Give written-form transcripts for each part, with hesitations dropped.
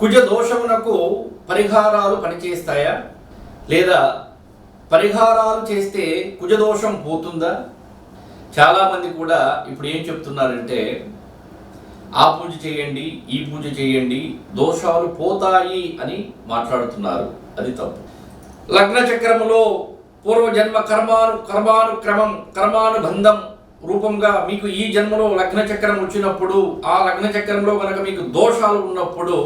కుజ దోషమునకు పరిహారాలు పనిచేస్తాయా, లేదా పరిహారాలు చేస్తే కుజ దోషం పోతుందా? చాలామంది కూడా ఇప్పుడు ఏం చెప్తున్నారంటే ఆ పూజ చేయండి, ఈ పూజ చేయండి, దోషాలు పోతాయి అని మాట్లాడుతున్నారు. అది తప్పు. లగ్న చక్రములో పూర్వజన్మ కర్మానుబంధం రూపంగా మీకు ఈ జన్మలో లగ్న చక్రం వచ్చినప్పుడు, ఆ లగ్న చక్రంలో కనుక మీకు దోషాలు ఉన్నప్పుడు,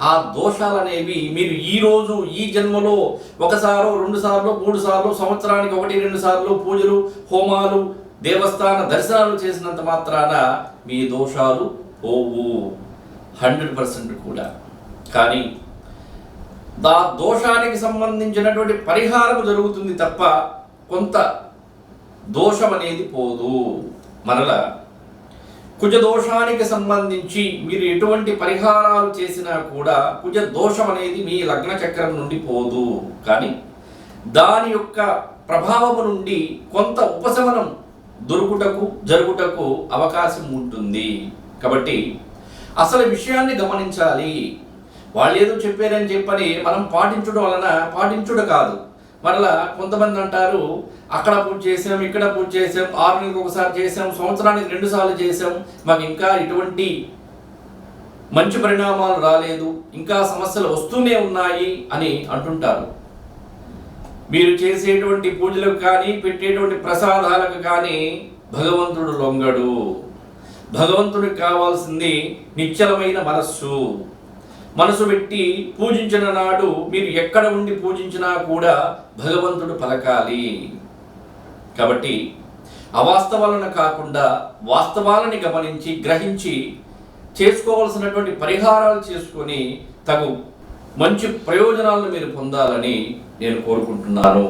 ఆ దోషాలు అనేవి మీరు ఈరోజు ఈ జన్మలో ఒకసారో, 2 సార్లు, 3 సార్లు, సంవత్సరానికి 1-2 సార్లు పూజలు, హోమాలు, దేవస్థాన దర్శనాలు చేసినంత మాత్రాన మీ దోషాలు పోవు 100% కూడా. కానీ దా దోషానికి సంబంధించినటువంటి పరిహారం జరుగుతుంది తప్ప కొంత దోషం అనేది పోదు. మరలా కుజ దోషానికి సంబంధించి మీరు ఎటువంటి పరిహారాలు చేసినా కూడా కుజ దోషం అనేది మీ లగ్న చక్రం నుండి పోదు. కానీ దాని యొక్క ప్రభావము నుండి కొంత ఉపశమనం జరుగుటకు అవకాశం ఉంటుంది. కాబట్టి అసలు విషయాన్ని గమనించాలి. వాళ్ళు ఏదో చెప్పారని చెప్పని మనం పాటించడం వలన పాటించుడు కాదు. మరలా కొంతమంది అంటారు, అక్కడ పూజ చేసాం, ఇక్కడ పూజ చేసాం, 6 నెలలకు ఒకసారి చేసాం, సంవత్సరానికి 2 సార్లు చేసాం, మాకు ఇంకా ఎటువంటి మంచి పరిణామాలు రాలేదు, ఇంకా సమస్యలు వస్తూనే ఉన్నాయి అని అంటుంటారు. మీరు చేసేటువంటి పూజలకు కానీ, పెట్టేటువంటి ప్రసాదాలకు కానీ భగవంతుడు లొంగడు. భగవంతుడికి కావాల్సింది నిశ్చలమైన మనసు పెట్టి పూజించిన నాడు మీరు ఎక్కడ ఉండి పూజించినా కూడా భగవంతుడు పలకాలి. కాబట్టి అవాస్తవాలను కాకుండా వాస్తవాలని గమనించి గ్రహించి చేసుకోవాల్సినటువంటి పరిహారాలు చేసుకొని తగు మంచి ప్రయోజనాలను మీరు పొందాలని నేను కోరుకుంటున్నాను.